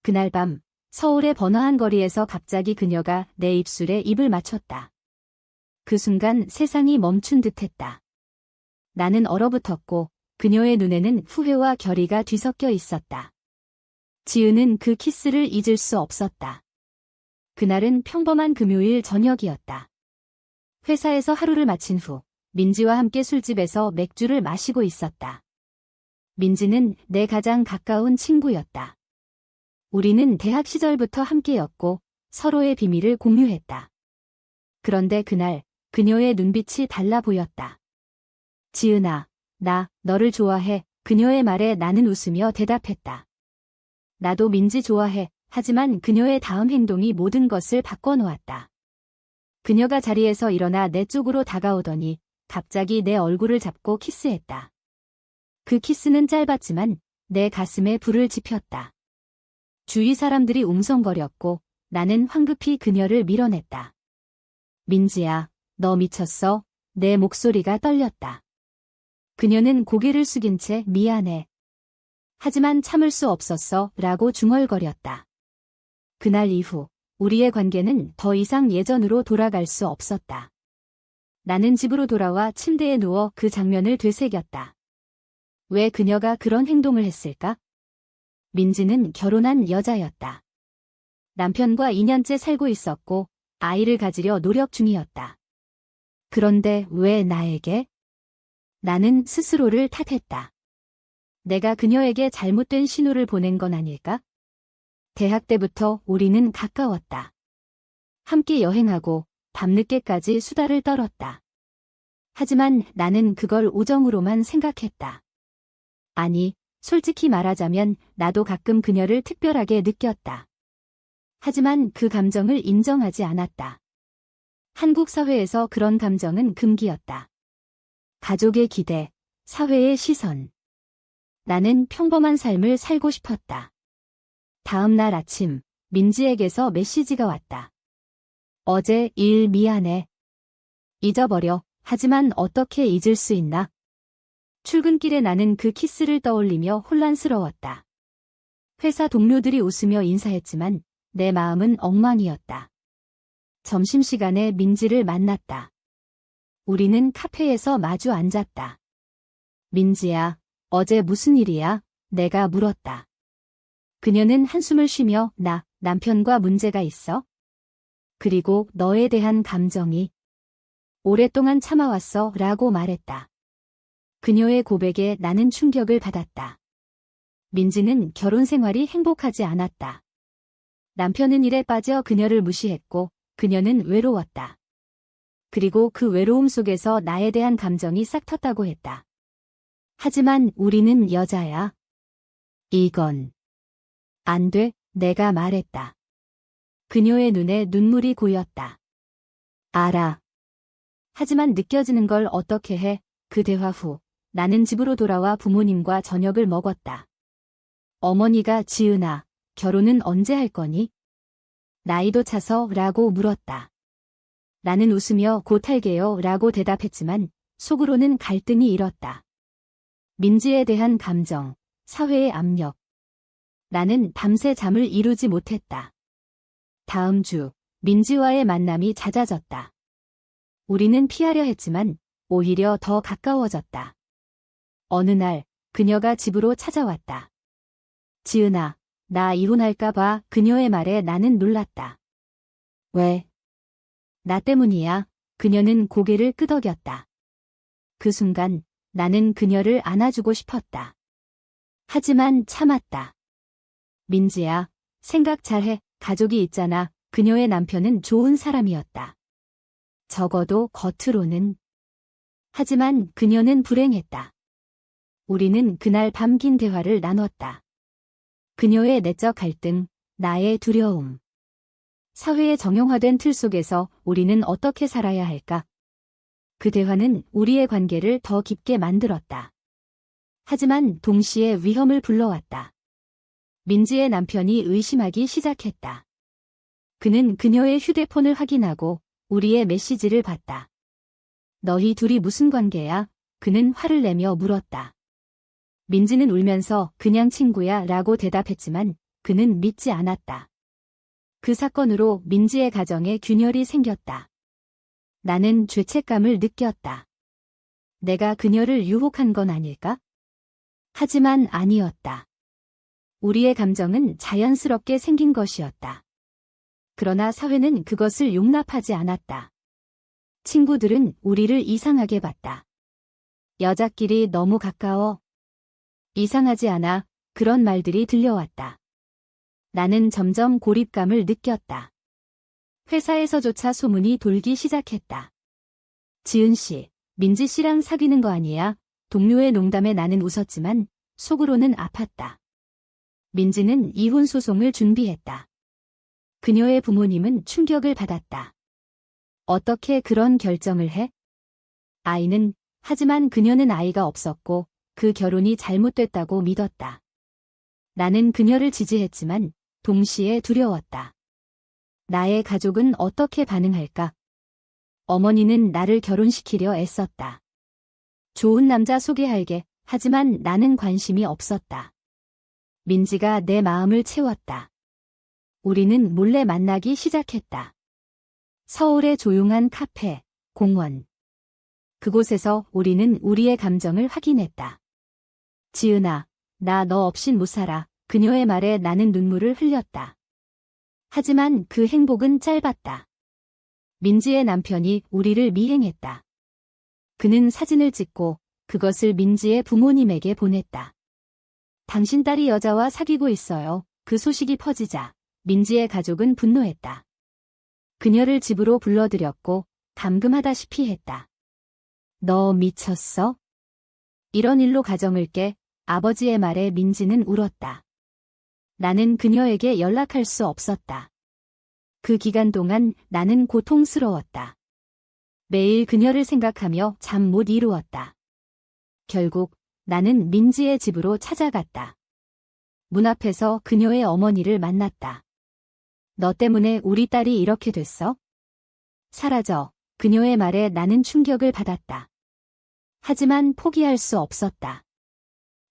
그날 밤 서울의 번화한 거리에서 갑자기 그녀가 내 입술에 입을 맞췄다. 그 순간 세상이 멈춘 듯했다. 나는 얼어붙었고 그녀의 눈에는 후회와 결의가 뒤섞여 있었다. 지은은 그 키스를 잊을 수 없었다. 그날은 평범한 금요일 저녁이었다. 회사에서 하루를 마친 후 민지와 함께 술집에서 맥주를 마시고 있었다. 민지는 내 가장 가까운 친구였다. 우리는 대학 시절부터 함께였고 서로의 비밀을 공유했다. 그런데 그날 그녀의 눈빛이 달라 보였다. 지은아, 나 너를 좋아해. 그녀의 말에 나는 웃으며 대답했다. 나도 민지 좋아해. 하지만 그녀의 다음 행동이 모든 것을 바꿔놓았다. 그녀가 자리에서 일어나 내 쪽으로 다가오더니 갑자기 내 얼굴을 잡고 키스했다. 그 키스는 짧았지만 내 가슴에 불을 지폈다. 주위 사람들이 웅성거렸고 나는 황급히 그녀를 밀어냈다. 민지야, 너 미쳤어? 내 목소리가 떨렸다. 그녀는 고개를 숙인 채 미안해. 하지만 참을 수 없었어 라고 중얼거렸다. 그날 이후 우리의 관계는 더 이상 예전으로 돌아갈 수 없었다. 나는 집으로 돌아와 침대에 누워 그 장면을 되새겼다. 왜 그녀가 그런 행동을 했을까? 민지는 결혼한 여자였다. 남편과 2년째 살고 있었고 아이를 가지려 노력 중이었다. 그런데 왜 나에게? 나는 스스로를 탓했다. 내가 그녀에게 잘못된 신호를 보낸 건 아닐까? 대학 때부터 우리는 가까웠다. 함께 여행하고 밤늦게까지 수다를 떨었다. 하지만 나는 그걸 우정으로만 생각했다. 아니, 솔직히 말하자면 나도 가끔 그녀를 특별하게 느꼈다. 하지만 그 감정을 인정하지 않았다. 한국 사회에서 그런 감정은 금기였다. 가족의 기대, 사회의 시선. 나는 평범한 삶을 살고 싶었다. 다음 날 아침, 민지에게서 메시지가 왔다. 어제 일 미안해. 잊어버려. 하지만 어떻게 잊을 수 있나? 출근길에 나는 그 키스를 떠올리며 혼란스러웠다. 회사 동료들이 웃으며 인사했지만 내 마음은 엉망이었다. 점심시간에 민지를 만났다. 우리는 카페에서 마주 앉았다. 민지야, 어제 무슨 일이야? 내가 물었다. 그녀는 한숨을 쉬며 남편과 문제가 있어? 그리고 너에 대한 감정이 오랫동안 참아왔어 라고 말했다. 그녀의 고백에 나는 충격을 받았다. 민지는 결혼 생활이 행복하지 않았다. 남편은 일에 빠져 그녀를 무시했고 그녀는 외로웠다. 그리고 그 외로움 속에서 나에 대한 감정이 싹 텄다고 했다. 하지만 우리는 여자야. 이건 안 돼, 내가 말했다. 그녀의 눈에 눈물이 고였다. 알아. 하지만 느껴지는 걸 어떻게 해? 그 대화 후 나는 집으로 돌아와 부모님과 저녁을 먹었다. 어머니가 지은아, 결혼은 언제 할 거니? 나이도 차서 라고 물었다. 나는 웃으며 곧 할게요 라고 대답했지만 속으로는 갈등이 일었다. 민지에 대한 감정, 사회의 압력. 나는 밤새 잠을 이루지 못했다. 다음 주, 민지와의 만남이 잦아졌다. 우리는 피하려 했지만 오히려 더 가까워졌다. 어느 날, 그녀가 집으로 찾아왔다. 지은아, 나 이혼할까 봐. 그녀의 말에 나는 놀랐다. 왜? 나 때문이야. 그녀는 고개를 끄덕였다. 그 순간 나는 그녀를 안아주고 싶었다. 하지만 참았다. 민지야, 생각 잘해. 가족이 있잖아. 그녀의 남편은 좋은 사람이었다. 적어도 겉으로는. 하지만 그녀는 불행했다. 우리는 그날 밤 긴 대화를 나눴다. 그녀의 내적 갈등, 나의 두려움. 사회의 정형화된 틀 속에서 우리는 어떻게 살아야 할까? 그 대화는 우리의 관계를 더 깊게 만들었다. 하지만 동시에 위험을 불러왔다. 민지의 남편이 의심하기 시작했다. 그는 그녀의 휴대폰을 확인하고 우리의 메시지를 봤다. 너희 둘이 무슨 관계야? 그는 화를 내며 물었다. 민지는 울면서 그냥 친구야 라고 대답했지만 그는 믿지 않았다. 그 사건으로 민지의 가정에 균열이 생겼다. 나는 죄책감을 느꼈다. 내가 그녀를 유혹한 건 아닐까? 하지만 아니었다. 우리의 감정은 자연스럽게 생긴 것이었다. 그러나 사회는 그것을 용납하지 않았다. 친구들은 우리를 이상하게 봤다. 여자끼리 너무 가까워. 이상하지 않아. 그런 말들이 들려왔다. 나는 점점 고립감을 느꼈다. 회사에서조차 소문이 돌기 시작했다. 지은 씨, 민지 씨랑 사귀는 거 아니야? 동료의 농담에 나는 웃었지만 속으로는 아팠다. 민지는 이혼 소송을 준비했다. 그녀의 부모님은 충격을 받았다. 어떻게 그런 결정을 해? 하지만 그녀는 아이가 없었고 그 결혼이 잘못됐다고 믿었다. 나는 그녀를 지지했지만 동시에 두려웠다. 나의 가족은 어떻게 반응할까? 어머니는 나를 결혼시키려 애썼다. 좋은 남자 소개할게. 하지만 나는 관심이 없었다. 민지가 내 마음을 채웠다. 우리는 몰래 만나기 시작했다. 서울의 조용한 카페, 공원. 그곳에서 우리는 우리의 감정을 확인했다. 지은아, 나 너 없인 못 살아. 그녀의 말에 나는 눈물을 흘렸다. 하지만 그 행복은 짧았다. 민지의 남편이 우리를 미행했다. 그는 사진을 찍고 그것을 민지의 부모님에게 보냈다. 당신 딸이 여자와 사귀고 있어요. 그 소식이 퍼지자 민지의 가족은 분노했다. 그녀를 집으로 불러들였고 감금하다시피 했다. 너 미쳤어? 이런 일로 가정을 깨. 아버지의 말에 민지는 울었다. 나는 그녀에게 연락할 수 없었다. 그 기간 동안 나는 고통스러웠다. 매일 그녀를 생각하며 잠 못 이루었다. 결국 나는 민지의 집으로 찾아갔다. 문 앞에서 그녀의 어머니를 만났다. 너 때문에 우리 딸이 이렇게 됐어? 사라져. 그녀의 말에 나는 충격을 받았다. 하지만 포기할 수 없었다.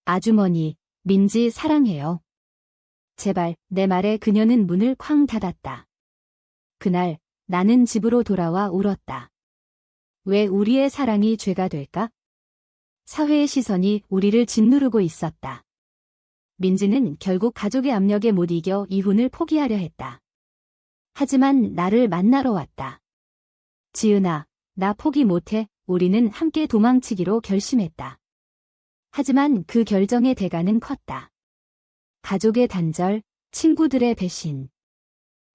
아주머니, 민지 사랑해요. 제발, 내 말에 그녀는 문을 쾅 닫았다. 그날 나는 집으로 돌아와 울었다. 왜 우리의 사랑이 죄가 될까? 사회의 시선이 우리를 짓누르고 있었다. 민지는 결국 가족의 압력에 못 이겨 이혼을 포기하려 했다. 하지만 나를 만나러 왔다. 지은아, 나 포기 못해. 우리는 함께 도망치기로 결심했다. 하지만 그 결정의 대가는 컸다. 가족의 단절, 친구들의 배신.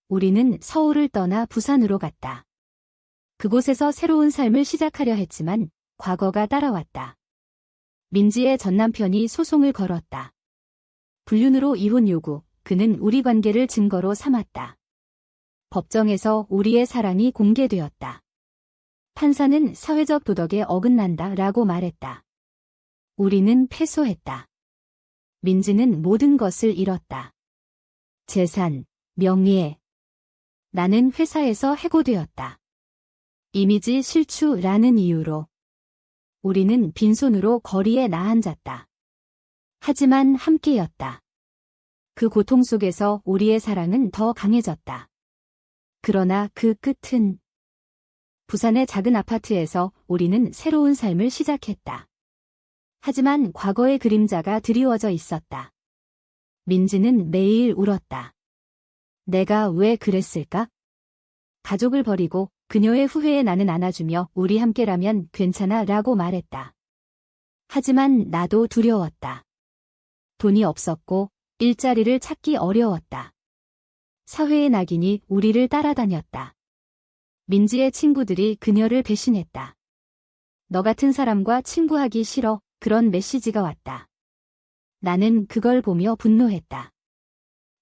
우리는 서울을 떠나 부산으로 갔다. 그곳에서 새로운 삶을 시작하려 했지만 과거가 따라왔다. 민지의 전남편이 소송을 걸었다. 불륜으로 이혼 요구, 그는 우리 관계를 증거로 삼았다. 법정에서 우리의 사랑이 공개되었다. 판사는 사회적 도덕에 어긋난다 라고 말했다. 우리는 패소했다. 민지는 모든 것을 잃었다. 재산, 명예. 나는 회사에서 해고되었다. 이미지 실추라는 이유로. 우리는 빈손으로 거리에 나앉았다. 하지만 함께였다. 그 고통 속에서 우리의 사랑은 더 강해졌다. 그러나 그 끝은 부산의 작은 아파트에서 우리는 새로운 삶을 시작했다. 하지만 과거의 그림자가 드리워져 있었다. 민지는 매일 울었다. 내가 왜 그랬을까? 가족을 버리고 그녀의 후회에 나는 안아주며 우리 함께라면 괜찮아 라고 말했다. 하지만 나도 두려웠다. 돈이 없었고 일자리를 찾기 어려웠다. 사회의 낙인이 우리를 따라다녔다. 민지의 친구들이 그녀를 배신했다. 너 같은 사람과 친구하기 싫어. 그런 메시지가 왔다. 나는 그걸 보며 분노했다.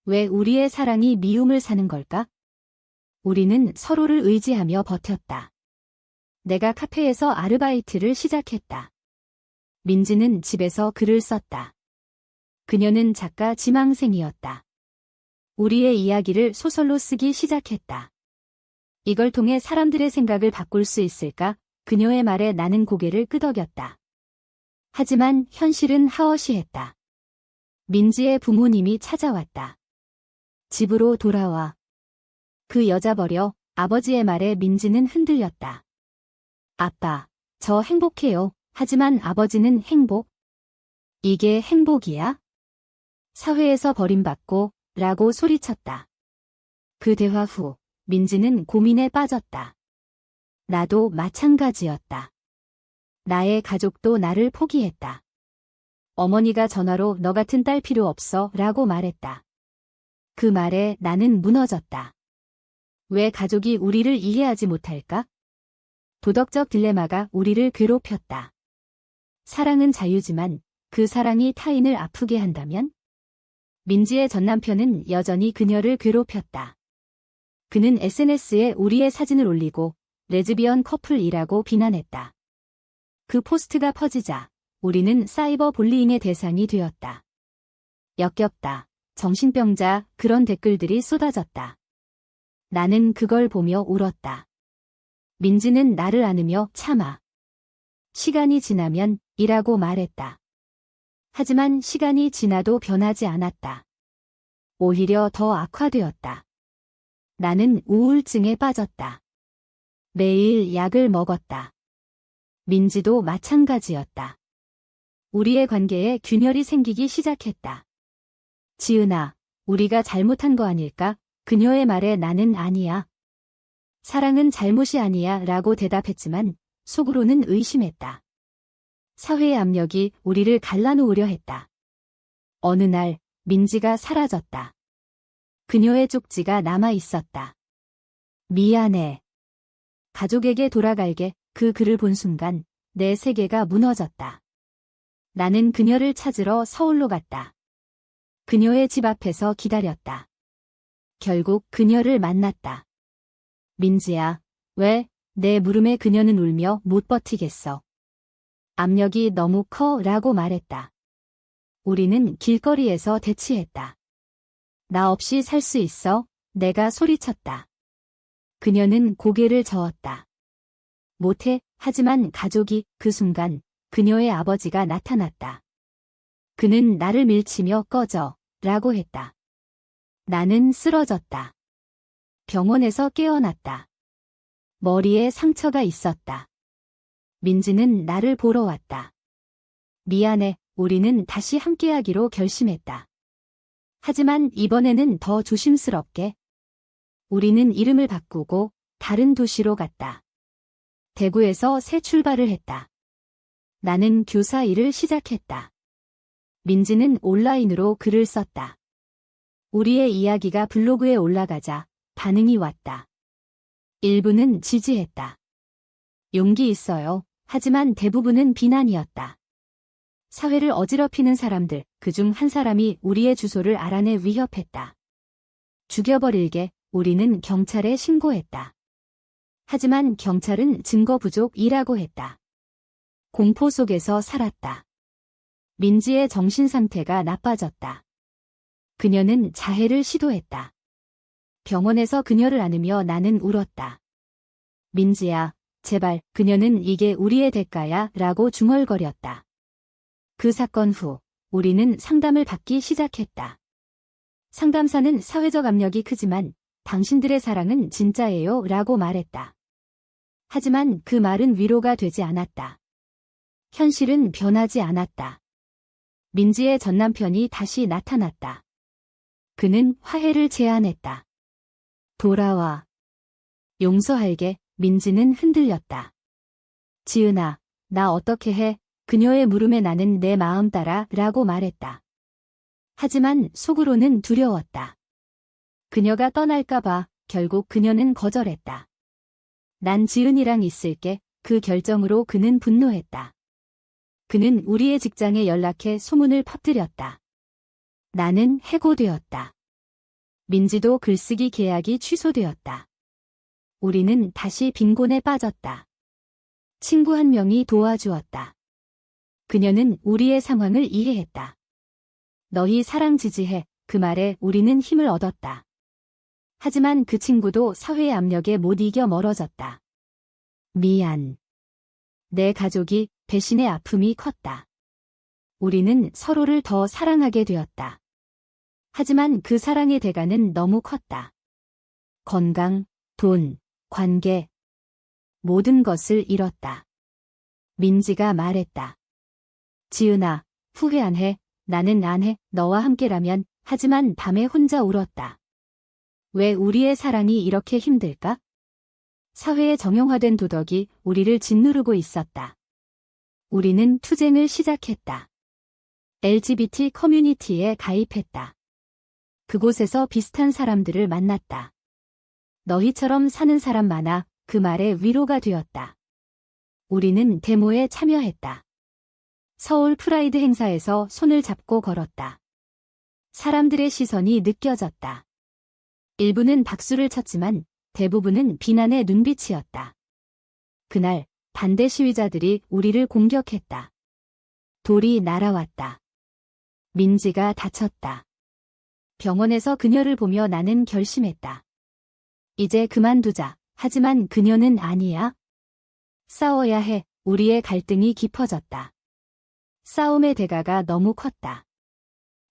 왜 우리의 사랑이 미움을 사는 걸까? 우리는 서로를 의지하며 버텼다. 내가 카페에서 아르바이트를 시작했다. 민지는 집에서 글을 썼다. 그녀는 작가 지망생이었다. 우리의 이야기를 소설로 쓰기 시작했다. 이걸 통해 사람들의 생각을 바꿀 수 있을까? 그녀의 말에 나는 고개를 끄덕였다. 하지만 현실은 하어시했다. 민지의 부모님이 찾아왔다. 집으로 돌아와. 그 여자 버려. 아버지의 말에 민지는 흔들렸다. 아빠, 저 행복해요. 하지만 아버지는 행복? 이게 행복이야? 사회에서 버림받고 라고 소리쳤다. 그 대화 후 민지는 고민에 빠졌다. 나도 마찬가지였다. 나의 가족도 나를 포기했다. 어머니가 전화로 너 같은 딸 필요 없어 라고 말했다. 그 말에 나는 무너졌다. 왜 가족이 우리를 이해하지 못할까? 도덕적 딜레마가 우리를 괴롭혔다. 사랑은 자유지만 그 사랑이 타인을 아프게 한다면? 민지의 전남편은 여전히 그녀를 괴롭혔다. 그는 SNS에 우리의 사진을 올리고 레즈비언 커플이라고 비난했다. 그 포스트가 퍼지자 우리는 사이버 불리잉의 대상이 되었다. 역겹다. 정신병자 그런 댓글들이 쏟아졌다. 나는 그걸 보며 울었다. 민지는 나를 안으며 참아. 시간이 지나면 이라고 말했다. 하지만 시간이 지나도 변하지 않았다. 오히려 더 악화되었다. 나는 우울증에 빠졌다. 매일 약을 먹었다. 민지도 마찬가지였다. 우리의 관계에 균열이 생기기 시작했다. 지은아, 우리가 잘못한 거 아닐까? 그녀의 말에 나는 아니야. 사랑은 잘못이 아니야 라고 대답했지만 속으로는 의심했다. 사회의 압력이 우리를 갈라놓으려 했다. 어느 날 민지가 사라졌다. 그녀의 쪽지가 남아 있었다. 미안해. 가족에게 돌아갈게. 그 글을 본 순간 내 세계가 무너졌다. 나는 그녀를 찾으러 서울로 갔다. 그녀의 집 앞에서 기다렸다. 결국 그녀를 만났다. 민지야, 왜? 내 물음에 그녀는 울며 못 버티겠어. 압력이 너무 커 라고 말했다. 우리는 길거리에서 대치했다. 나 없이 살 수 있어? 내가 소리쳤다. 그녀는 고개를 저었다. 못해. 하지만 가족이 그 순간 그녀의 아버지가 나타났다. 그는 나를 밀치며 꺼져 라고 했다. 나는 쓰러졌다. 병원에서 깨어났다. 머리에 상처가 있었다. 민지는 나를 보러 왔다. 미안해, 우리는 다시 함께하기로 결심했다. 하지만 이번에는 더 조심스럽게. 우리는 이름을 바꾸고 다른 도시로 갔다. 대구에서 새 출발을 했다. 나는 교사 일을 시작했다. 민지는 온라인으로 글을 썼다. 우리의 이야기가 블로그에 올라가자 반응이 왔다. 일부는 지지했다. 용기 있어요. 하지만 대부분은 비난이었다. 사회를 어지럽히는 사람들, 그중 한 사람이 우리의 주소를 알아내 위협했다. 죽여버릴게. 우리는 경찰에 신고했다. 하지만 경찰은 증거 부족이라고 했다. 공포 속에서 살았다. 민지의 정신 상태가 나빠졌다. 그녀는 자해를 시도했다. 병원에서 그녀를 안으며 나는 울었다. 민지야, 제발, 그녀는 이게 우리의 대가야 라고 중얼거렸다. 그 사건 후 우리는 상담을 받기 시작했다. 상담사는 사회적 압력이 크지만 당신들의 사랑은 진짜예요 라고 말했다. 하지만 그 말은 위로가 되지 않았다. 현실은 변하지 않았다. 민지의 전남편이 다시 나타났다. 그는 화해를 제안했다. 돌아와. 용서할게. 민지는 흔들렸다. 지은아, 나 어떻게 해? 그녀의 물음에 나는 내 마음 따라 라고 말했다. 하지만 속으로는 두려웠다. 그녀가 떠날까봐. 결국 그녀는 거절했다. 난 지은이랑 있을게. 그 결정으로 그는 분노했다. 그는 우리의 직장에 연락해 소문을 퍼뜨렸다. 나는 해고되었다. 민지도 글쓰기 계약이 취소되었다. 우리는 다시 빈곤에 빠졌다. 친구 한 명이 도와주었다. 그녀는 우리의 상황을 이해했다. 너희 사랑 지지해. 그 말에 우리는 힘을 얻었다. 하지만 그 친구도 사회의 압력에 못 이겨 멀어졌다. 미안. 내 가족이 배신의 아픔이 컸다. 우리는 서로를 더 사랑하게 되었다. 하지만 그 사랑의 대가는 너무 컸다. 건강, 돈, 관계, 모든 것을 잃었다. 민지가 말했다. 지은아, 후회 안 해. 나는 안 해. 너와 함께라면. 하지만 밤에 혼자 울었다. 왜 우리의 사랑이 이렇게 힘들까? 사회의 정형화된 도덕이 우리를 짓누르고 있었다. 우리는 투쟁을 시작했다. LGBT 커뮤니티에 가입했다. 그곳에서 비슷한 사람들을 만났다. 너희처럼 사는 사람 많아. 그 말에 위로가 되었다. 우리는 데모에 참여했다. 서울 프라이드 행사에서 손을 잡고 걸었다. 사람들의 시선이 느껴졌다. 일부는 박수를 쳤지만 대부분은 비난의 눈빛이었다. 그날 반대 시위자들이 우리를 공격했다. 돌이 날아왔다. 민지가 다쳤다. 병원에서 그녀를 보며 나는 결심했다. 이제 그만두자. 하지만 그녀는 아니야. 싸워야 해. 우리의 갈등이 깊어졌다. 싸움의 대가가 너무 컸다.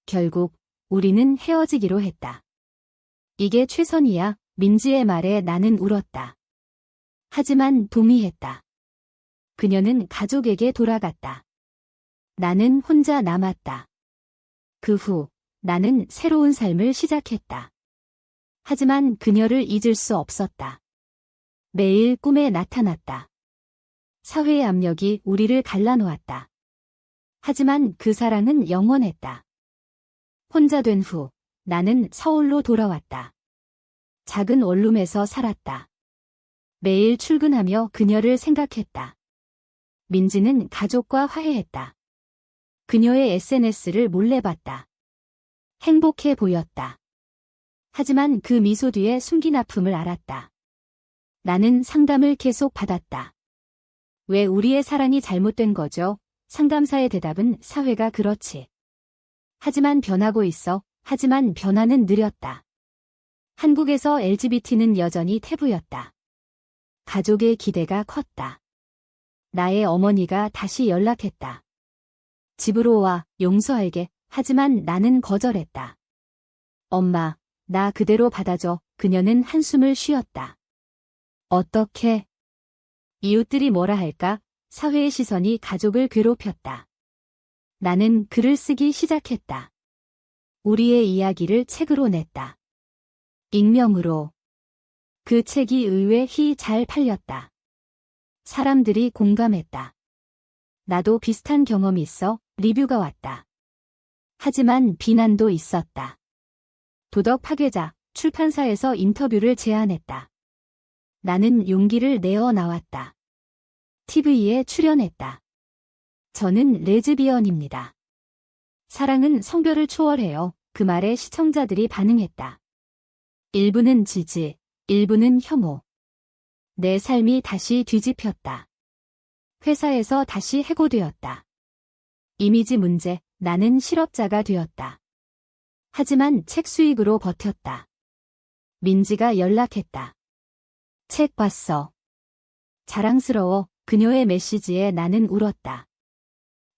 결국 우리는 헤어지기로 했다. 이게 최선이야. 민지의 말에 나는 울었다. 하지만 동의했다. 그녀는 가족에게 돌아갔다. 나는 혼자 남았다. 그 후 나는 새로운 삶을 시작했다. 하지만 그녀를 잊을 수 없었다. 매일 꿈에 나타났다. 사회의 압력이 우리를 갈라놓았다. 하지만 그 사랑은 영원했다. 혼자 된 후 나는 서울로 돌아왔다. 작은 원룸에서 살았다. 매일 출근하며 그녀를 생각했다. 민지는 가족과 화해했다. 그녀의 SNS를 몰래 봤다. 행복해 보였다. 하지만 그 미소 뒤에 숨긴 아픔을 알았다. 나는 상담을 계속 받았다. 왜 우리의 사랑이 잘못된 거죠? 상담사의 대답은 사회가 그렇지. 하지만 변하고 있어. 하지만 변화는 느렸다. 한국에서 LGBT는 여전히 태부였다. 가족의 기대가 컸다. 나의 어머니가 다시 연락했다. 집으로 와, 용서할게. 하지만 나는 거절했다. 엄마, 나 그대로 받아줘. 그녀는 한숨을 쉬었다. 어떻게? 이웃들이 뭐라 할까? 사회의 시선이 가족을 괴롭혔다. 나는 글을 쓰기 시작했다. 우리의 이야기를 책으로 냈다. 익명으로. 그 책이 의외히 잘 팔렸다. 사람들이 공감했다. 나도 비슷한 경험이 있어. 리뷰가 왔다. 하지만 비난도 있었다. 도덕 파괴자, 출판사에서 인터뷰를 제안했다. 나는 용기를 내어 나왔다. TV에 출연했다. 저는 레즈비언입니다. 사랑은 성별을 초월해요. 그 말에 시청자들이 반응했다. 일부는 지지, 일부는 혐오. 내 삶이 다시 뒤집혔다. 회사에서 다시 해고되었다. 이미지 문제, 나는 실업자가 되었다. 하지만 책 수익으로 버텼다. 민지가 연락했다. 책 봤어. 자랑스러워. 그녀의 메시지에 나는 울었다.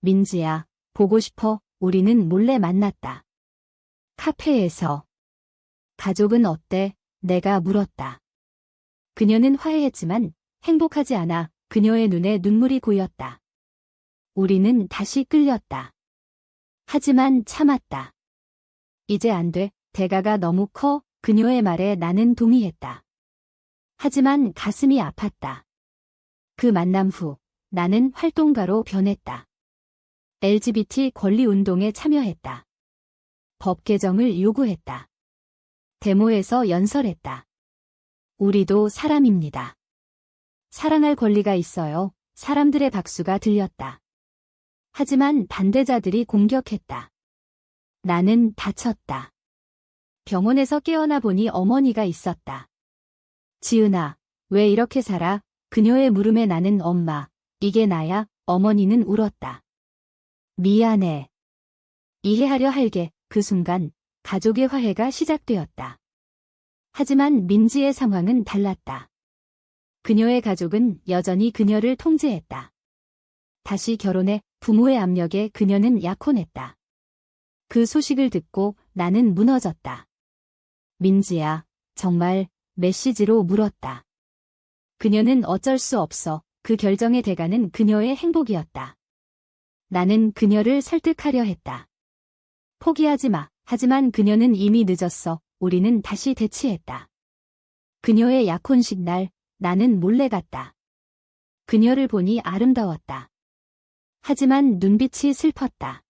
민지야, 보고 싶어. 우리는 몰래 만났다. 카페에서. 가족은 어때? 내가 물었다. 그녀는 화해했지만 행복하지 않아. 그녀의 눈에 눈물이 고였다. 우리는 다시 끌렸다. 하지만 참았다. 이제 안 돼. 대가가 너무 커. 그녀의 말에 나는 동의했다. 하지만 가슴이 아팠다. 그 만남 후 나는 활동가로 변했다. LGBT 권리 운동에 참여했다. 법 개정을 요구했다. 데모에서 연설했다. 우리도 사람입니다. 사랑할 권리가 있어요. 사람들의 박수가 들렸다. 하지만 반대자들이 공격했다. 나는 다쳤다. 병원에서 깨어나 보니 어머니가 있었다. 지은아, 왜 이렇게 살아? 그녀의 물음에 나는 엄마, 이게 나야? 어머니는 울었다. 미안해. 이해하려 할게. 그 순간 가족의 화해가 시작되었다. 하지만 민지의 상황은 달랐다. 그녀의 가족은 여전히 그녀를 통제했다. 다시 결혼해 부모의 압력에 그녀는 약혼했다. 그 소식을 듣고 나는 무너졌다. 민지야, 정말 메시지로 물었다. 그녀는 어쩔 수 없어. 그 결정의 대가는 그녀의 행복이었다. 나는 그녀를 설득하려 했다. 포기하지 마. 하지만 그녀는 이미 늦었어. 우리는 다시 대치했다. 그녀의 약혼식 날, 나는 몰래 갔다. 그녀를 보니 아름다웠다. 하지만 눈빛이 슬펐다.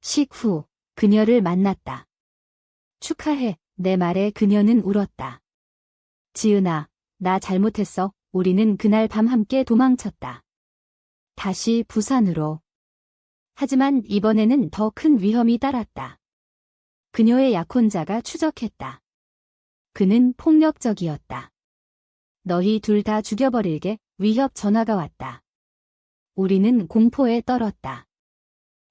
식후, 그녀를 만났다. 축하해. 내 말에 그녀는 울었다. 지은아, 나 잘못했어. 우리는 그날 밤 함께 도망쳤다. 다시 부산으로. 하지만 이번에는 더 큰 위험이 따랐다. 그녀의 약혼자가 추적했다. 그는 폭력적이었다. 너희 둘 다 죽여버릴게. 위협 전화가 왔다. 우리는 공포에 떨었다.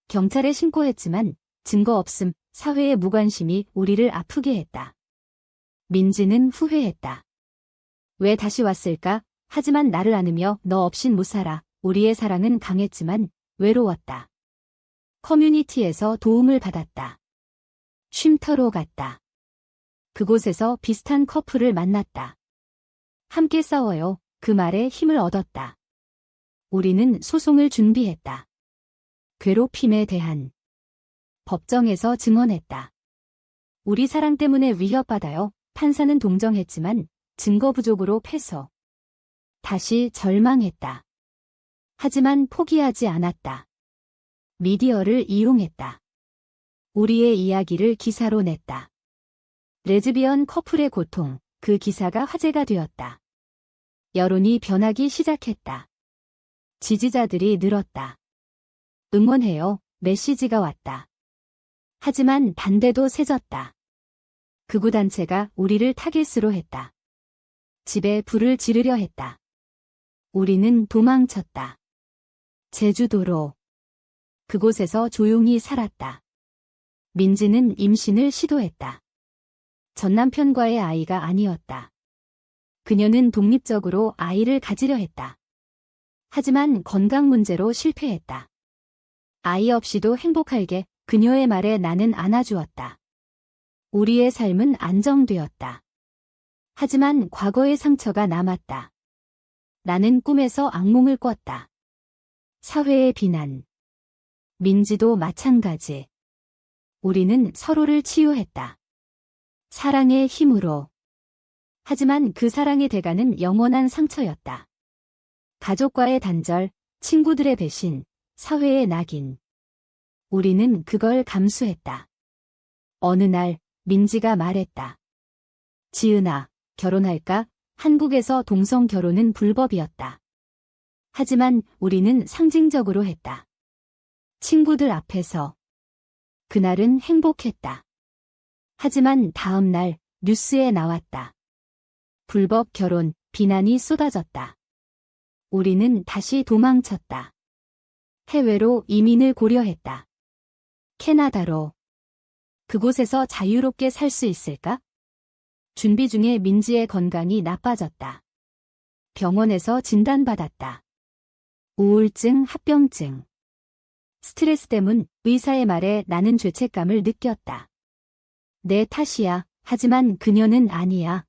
경찰에 신고했지만 증거 없음. 사회의 무관심이 우리를 아프게 했다. 민지는 후회했다. 왜 다시 왔을까? 하지만 나를 안으며 너 없인 못 살아. 우리의 사랑은 강했지만 외로웠다. 커뮤니티에서 도움을 받았다. 쉼터로 갔다. 그곳에서 비슷한 커플을 만났다. 함께 싸워요. 그 말에 힘을 얻었다. 우리는 소송을 준비했다. 괴롭힘에 대한 법정에서 증언했다. 우리 사랑 때문에 위협받아요. 판사는 동정했지만 증거 부족으로 패소. 다시 절망했다. 하지만 포기하지 않았다. 미디어를 이용했다. 우리의 이야기를 기사로 냈다. 레즈비언 커플의 고통, 그 기사가 화제가 되었다. 여론이 변하기 시작했다. 지지자들이 늘었다. 응원해요. 메시지가 왔다. 하지만 반대도 세졌다. 극우단체가 우리를 타깃으로 했다. 집에 불을 지르려 했다. 우리는 도망쳤다. 제주도로. 그곳에서 조용히 살았다. 민지는 임신을 시도했다. 전 남편과의 아이가 아니었다. 그녀는 독립적으로 아이를 가지려 했다. 하지만 건강 문제로 실패했다. 아이 없이도 행복할게. 그녀의 말에 나는 안아주었다. 우리의 삶은 안정되었다. 하지만 과거의 상처가 남았다. 나는 꿈에서 악몽을 꿨다. 사회의 비난. 민지도 마찬가지. 우리는 서로를 치유했다. 사랑의 힘으로. 하지만 그 사랑의 대가는 영원한 상처였다. 가족과의 단절, 친구들의 배신, 사회의 낙인. 우리는 그걸 감수했다. 어느 날 민지가 말했다. 지은아, 결혼할까? 한국에서 동성 결혼은 불법이었다. 하지만 우리는 상징적으로 했다. 친구들 앞에서. 그날은 행복했다. 하지만 다음 날 뉴스에 나왔다. 불법 결혼, 비난이 쏟아졌다. 우리는 다시 도망쳤다. 해외로 이민을 고려했다. 캐나다로. 그곳에서 자유롭게 살 수 있을까? 준비 중에 민지의 건강이 나빠졌다. 병원에서 진단받았다. 우울증, 합병증. 스트레스 때문 의사의 말에 나는 죄책감을 느꼈다. 내 탓이야. 하지만 그녀는 아니야.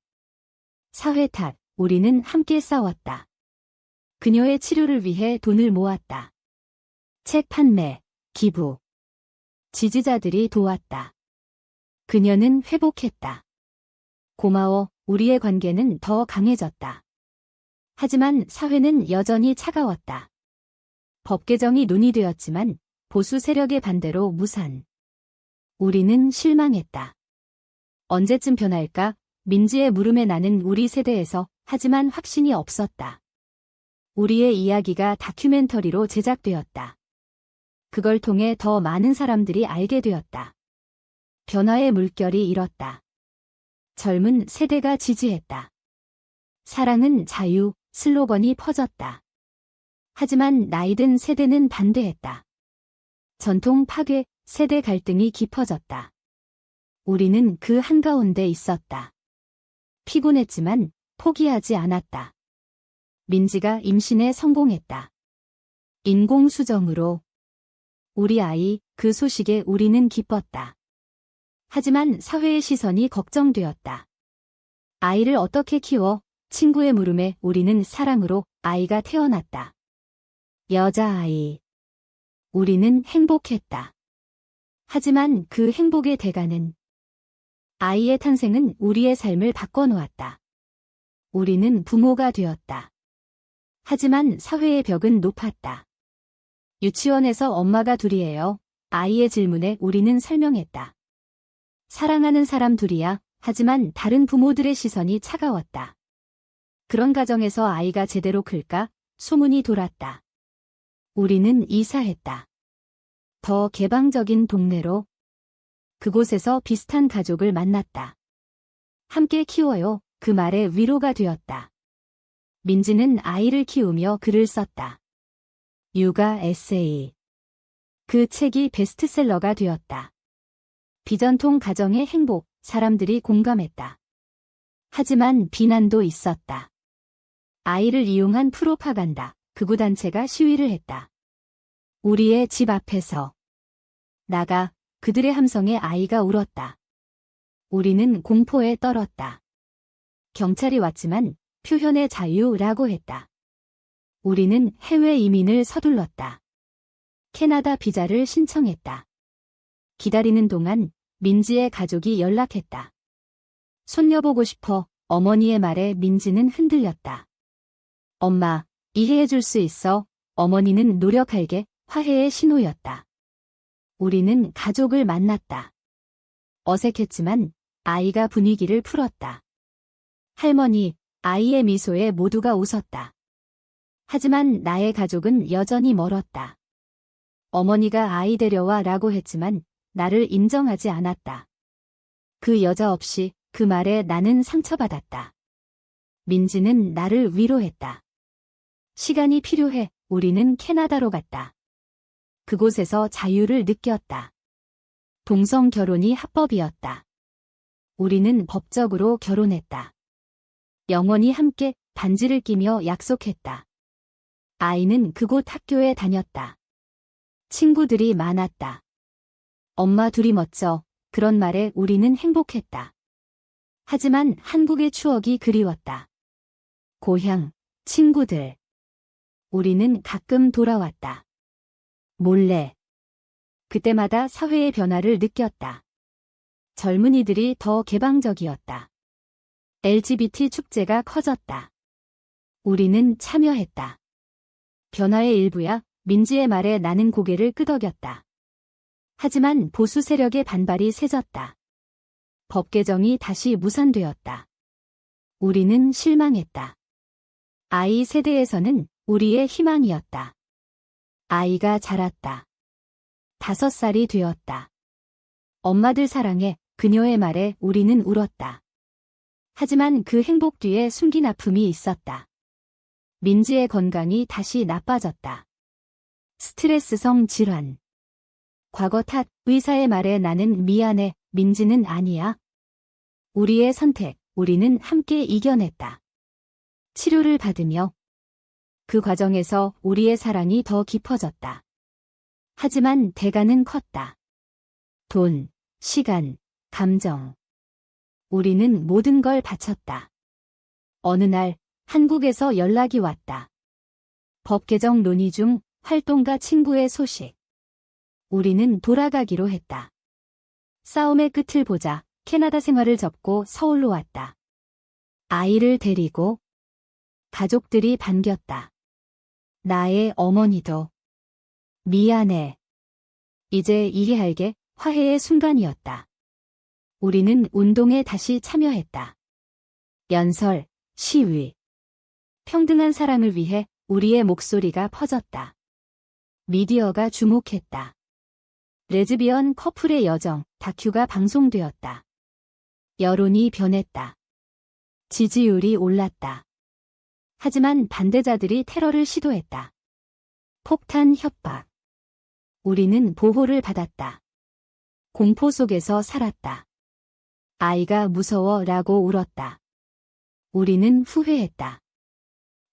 사회 탓. 우리는 함께 싸웠다. 그녀의 치료를 위해 돈을 모았다. 책 판매, 기부. 지지자들이 도왔다. 그녀는 회복했다. 고마워. 우리의 관계는 더 강해졌다. 하지만 사회는 여전히 차가웠다. 법 개정이 논의되었지만 보수 세력의 반대로 무산. 우리는 실망했다. 언제쯤 변할까? 민지의 물음에 나는 우리 세대에서 하지만 확신이 없었다. 우리의 이야기가 다큐멘터리로 제작되었다. 그걸 통해 더 많은 사람들이 알게 되었다. 변화의 물결이 일었다. 젊은 세대가 지지했다. 사랑은 자유, 슬로건이 퍼졌다. 하지만 나이든 세대는 반대했다. 전통 파괴, 세대 갈등이 깊어졌다. 우리는 그 한가운데 있었다. 피곤했지만 포기하지 않았다. 민지가 임신에 성공했다. 인공수정으로. 우리 아이, 그 소식에 우리는 기뻤다. 하지만 사회의 시선이 걱정되었다. 아이를 어떻게 키워? 친구의 물음에 우리는 사랑으로 아이가 태어났다. 여자아이. 우리는 행복했다. 하지만 그 행복의 대가는 아이의 탄생은 우리의 삶을 바꿔놓았다. 우리는 부모가 되었다. 하지만 사회의 벽은 높았다. 유치원에서 엄마가 둘이에요. 아이의 질문에 우리는 설명했다. 사랑하는 사람 둘이야. 하지만 다른 부모들의 시선이 차가웠다. 그런 가정에서 아이가 제대로 클까? 소문이 돌았다. 우리는 이사했다. 더 개방적인 동네로. 그곳에서 비슷한 가족을 만났다. 함께 키워요. 그 말에 위로가 되었다. 민지는 아이를 키우며 글을 썼다. 육아 에세이. 그 책이 베스트셀러가 되었다. 비전통 가정의 행복, 사람들이 공감했다. 하지만 비난도 있었다. 아이를 이용한 프로파간다, 극우단체가 시위를 했다. 우리의 집 앞에서 나가 그들의 함성에 아이가 울었다. 우리는 공포에 떨었다. 경찰이 왔지만 표현의 자유라고 했다. 우리는 해외 이민을 서둘렀다. 캐나다 비자를 신청했다. 기다리는 동안 민지의 가족이 연락했다. 손녀 보고 싶어. 어머니의 말에 민지는 흔들렸다. 엄마, 이해해줄 수 있어. 어머니는 노력할게. 화해의 신호였다. 우리는 가족을 만났다. 어색했지만 아이가 분위기를 풀었다. 할머니, 아이의 미소에 모두가 웃었다. 하지만 나의 가족은 여전히 멀었다. 어머니가 아이 데려와 라고 했지만 나를 인정하지 않았다. 그 여자 없이 그 말에 나는 상처받았다. 민지는 나를 위로했다. 시간이 필요해. 우리는 캐나다로 갔다. 그곳에서 자유를 느꼈다. 동성 결혼이 합법이었다. 우리는 법적으로 결혼했다. 영원히 함께 반지를 끼며 약속했다. 아이는 그곳 학교에 다녔다. 친구들이 많았다. 엄마 둘이 멋져. 그런 말에 우리는 행복했다. 하지만 한국의 추억이 그리웠다. 고향, 친구들. 우리는 가끔 돌아왔다. 몰래. 그때마다 사회의 변화를 느꼈다. 젊은이들이 더 개방적이었다. LGBT 축제가 커졌다. 우리는 참여했다. 변화의 일부야. 민지의 말에 나는 고개를 끄덕였다. 하지만 보수 세력의 반발이 세졌다. 법 개정이 다시 무산되었다. 우리는 실망했다. 아이 세대에서는 우리의 희망이었다. 아이가 자랐다. 5살이 되었다. 엄마들 사랑해. 그녀의 말에 우리는 울었다. 하지만 그 행복 뒤에 숨긴 아픔이 있었다. 민지의 건강이 다시 나빠졌다. 스트레스성 질환. 과거 탓. 의사의 말에 나는 미안해. 민지는 아니야. 우리의 선택. 우리는 함께 이겨냈다. 치료를 받으며 그 과정에서 우리의 사랑이 더 깊어졌다. 하지만 대가는 컸다. 돈, 시간, 감정. 우리는 모든 걸 바쳤다. 어느 날 한국에서 연락이 왔다. 법 개정 논의 중 활동가 친구의 소식. 우리는 돌아가기로 했다. 싸움의 끝을 보자. 캐나다 생활을 접고 서울로 왔다. 아이를 데리고 가족들이 반겼다. 나의 어머니도. 미안해. 이제 이해할게. 화해의 순간이었다. 우리는 운동에 다시 참여했다. 연설, 시위. 평등한 사랑을 위해 우리의 목소리가 퍼졌다. 미디어가 주목했다. 레즈비언 커플의 여정, 다큐가 방송되었다. 여론이 변했다. 지지율이 올랐다. 하지만 반대자들이 테러를 시도했다. 폭탄 협박. 우리는 보호를 받았다. 공포 속에서 살았다. 아이가 무서워라고 울었다. 우리는 후회했다.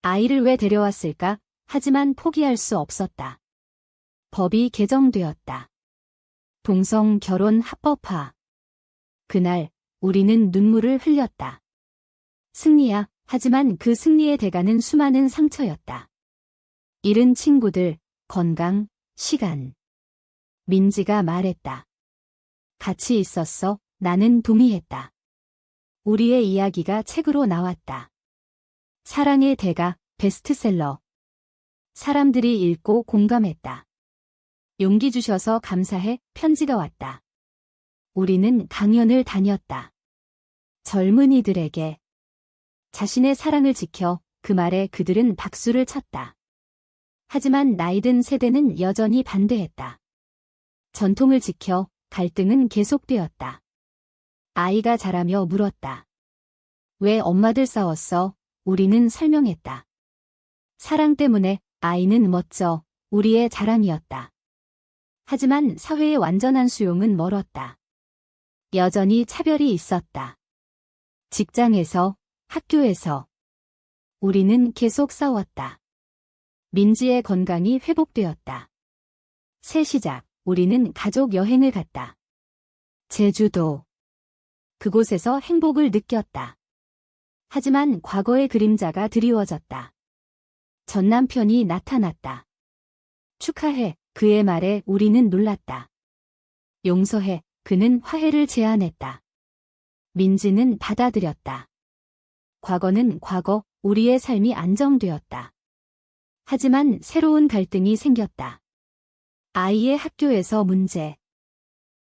아이를 왜 데려왔을까? 하지만 포기할 수 없었다. 법이 개정되었다. 동성 결혼 합법화. 그날 우리는 눈물을 흘렸다. 승리야. 하지만 그 승리의 대가는 수많은 상처였다. 잃은 친구들, 건강, 시간. 민지가 말했다. 같이 있었어. 나는 동의했다. 우리의 이야기가 책으로 나왔다. 사랑의 대가, 베스트셀러. 사람들이 읽고 공감했다. 용기 주셔서 감사해. 편지가 왔다. 우리는 강연을 다녔다. 젊은이들에게 자신의 사랑을 지켜 그 말에 그들은 박수를 쳤다. 하지만 나이든 세대는 여전히 반대했다. 전통을 지켜 갈등은 계속되었다. 아이가 자라며 물었다. 왜 엄마들 싸웠어? 우리는 설명했다. 사랑 때문에. 아이는 멋져. 우리의 자랑이었다. 하지만 사회의 완전한 수용은 멀었다. 여전히 차별이 있었다. 직장에서, 학교에서. 우리는 계속 싸웠다. 민지의 건강이 회복되었다. 새 시작. 우리는 가족 여행을 갔다. 제주도. 그곳에서 행복을 느꼈다. 하지만 과거의 그림자가 드리워졌다. 전 남편이 나타났다. 축하해. 그의 말에 우리는 놀랐다. 용서해. 그는 화해를 제안했다. 민지는 받아들였다. 과거는 과거. 우리의 삶이 안정되었다. 하지만 새로운 갈등이 생겼다. 아이의 학교에서 문제.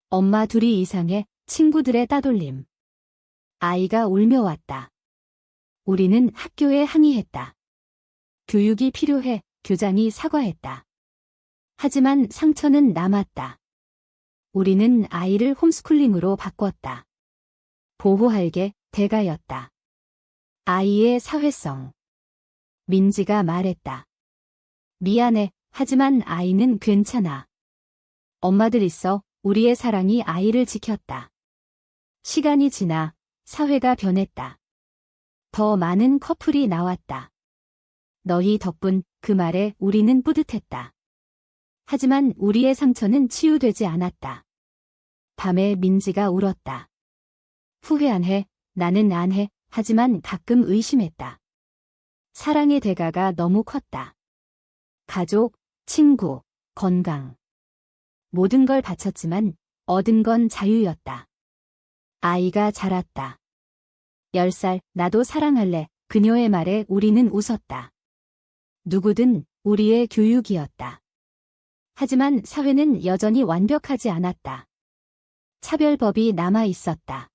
엄마 둘이 이상해. 친구들의 따돌림. 아이가 울며 왔다. 우리는 학교에 항의했다. 교육이 필요해. 교장이 사과했다. 하지만 상처는 남았다. 우리는 아이를 홈스쿨링으로 바꿨다. 보호할게. 대가였다. 아이의 사회성. 민지가 말했다. 미안해. 하지만 아이는 괜찮아. 엄마들 있어. 우리의 사랑이 아이를 지켰다. 시간이 지나 사회가 변했다. 더 많은 커플이 나왔다. 너희 덕분. 그 말에 우리는 뿌듯했다. 하지만 우리의 상처는 치유되지 않았다. 밤에 민지가 울었다. 후회 안 해. 나는 안 해. 하지만 가끔 의심했다. 사랑의 대가가 너무 컸다. 가족, 친구, 건강. 모든 걸 바쳤지만 얻은 건 자유였다. 아이가 자랐다. 10살. 나도 사랑할래. 그녀의 말에 우리는 웃었다. 누구든 우리의 교육이었다. 하지만 사회는 여전히 완벽하지 않았다. 차별법이 남아 있었다.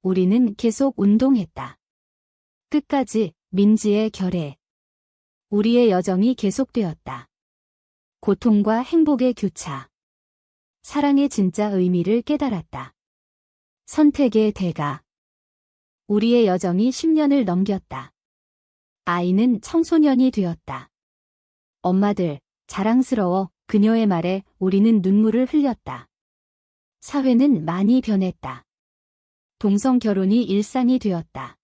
우리는 계속 운동했다. 끝까지. 민지의 결의. 우리의 여정이 계속되었다. 고통과 행복의 교차. 사랑의 진짜 의미를 깨달았다. 선택의 대가. 우리의 여정이 10년을 넘겼다. 아이는 청소년이 되었다. 엄마들, 자랑스러워. 그녀의 말에 우리는 눈물을 흘렸다. 사회는 많이 변했다. 동성 결혼이 일상이 되었다.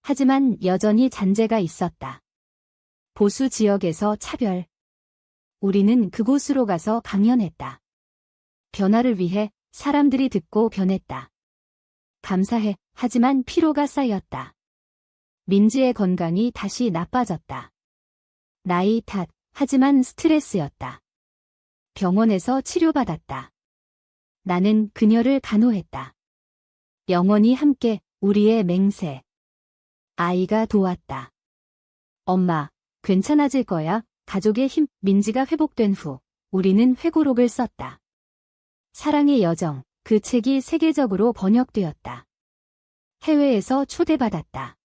하지만 여전히 잔재가 있었다. 보수 지역에서 차별. 우리는 그곳으로 가서 강연했다. 변화를 위해 사람들이 듣고 변했다. 감사해. 하지만 피로가 쌓였다. 민지의 건강이 다시 나빠졌다. 나이 탓. 하지만 스트레스였다. 병원에서 치료받았다. 나는 그녀를 간호했다. 영원히 함께. 우리의 맹세. 아이가 도왔다. 엄마, 괜찮아질 거야. 가족의 힘. 민지가 회복된 후 우리는 회고록을 썼다. 사랑의 여정. 그 책이 세계적으로 번역되었다. 해외에서 초대받았다.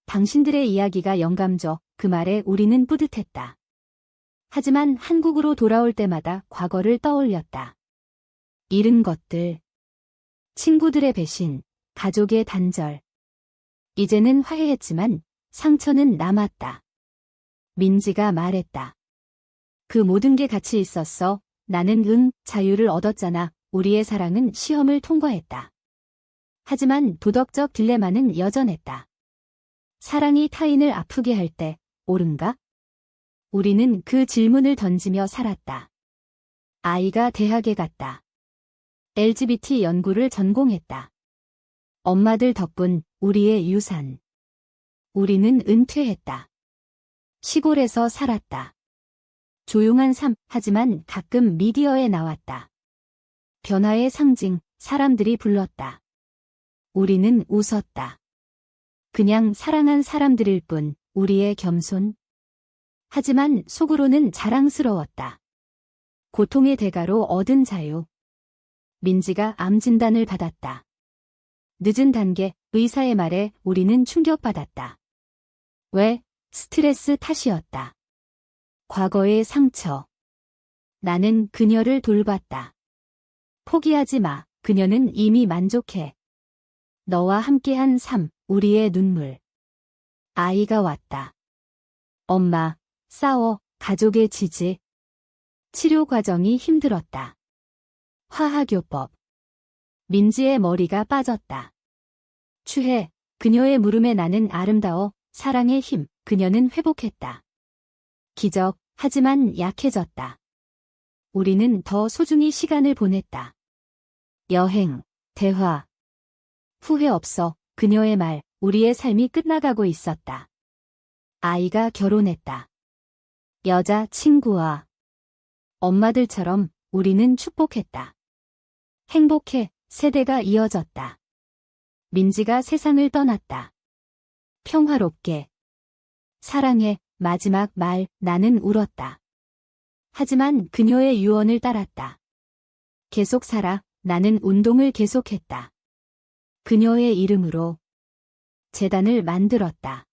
당신들의 이야기가 영감 줘. 그 말에 우리는 뿌듯했다. 하지만 한국으로 돌아올 때마다 과거를 떠올렸다. 잃은 것들. 친구들의 배신, 가족의 단절. 이제는 화해했지만 상처는 남았다. 민지가 말했다. 그 모든 게 같이 있었어. 나는 자유를 얻었잖아. 우리의 사랑은 시험을 통과했다. 하지만 도덕적 딜레마는 여전했다. 사랑이 타인을 아프게 할 때 옳은가? 우리는 그 질문을 던지며 살았다. 아이가 대학에 갔다. LGBT 연구를 전공했다. 엄마들 덕분 우리의 유산. 우리는 은퇴했다. 시골에서 살았다. 조용한 삶, 하지만 가끔 미디어에 나왔다. 변화의 상징, 사람들이 불렀다. 우리는 웃었다. 그냥 사랑한 사람들일 뿐, 우리의 겸손. 하지만 속으로는 자랑스러웠다. 고통의 대가로 얻은 자유. 민지가 암 진단을 받았다. 늦은 단계, 의사의 말에 우리는 충격받았다. 왜? 스트레스 탓이었다. 과거의 상처. 나는 그녀를 돌봤다. 포기하지 마. 그녀는 이미 만족해. 너와 함께한 삶, 우리의 눈물. 아이가 왔다. 엄마, 싸워, 가족의 지지. 치료 과정이 힘들었다. 화학요법. 민지의 머리가 빠졌다. 추해, 그녀의 물음에 나는 아름다워, 사랑의 힘, 그녀는 회복했다. 기적, 하지만 약해졌다. 우리는 더 소중히 시간을 보냈다. 여행, 대화. 후회 없어, 그녀의 말, 우리의 삶이 끝나가고 있었다. 아이가 결혼했다. 여자 친구와 엄마들처럼 우리는 축복했다. 행복해, 세대가 이어졌다. 민지가 세상을 떠났다. 평화롭게. 사랑해, 마지막 말, 나는 울었다. 하지만 그녀의 유언을 따랐다. 계속 살아, 나는 운동을 계속했다. 그녀의 이름으로 재단을 만들었다.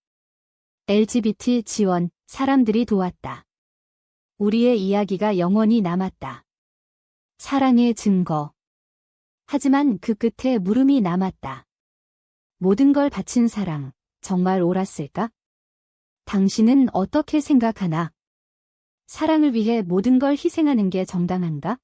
LGBT 지원, 사람들이 도왔다. 우리의 이야기가 영원히 남았다. 사랑의 증거. 하지만 그 끝에 물음이 남았다. 모든 걸 바친 사랑, 정말 옳았을까? 당신은 어떻게 생각하나? 사랑을 위해 모든 걸 희생하는 게 정당한가?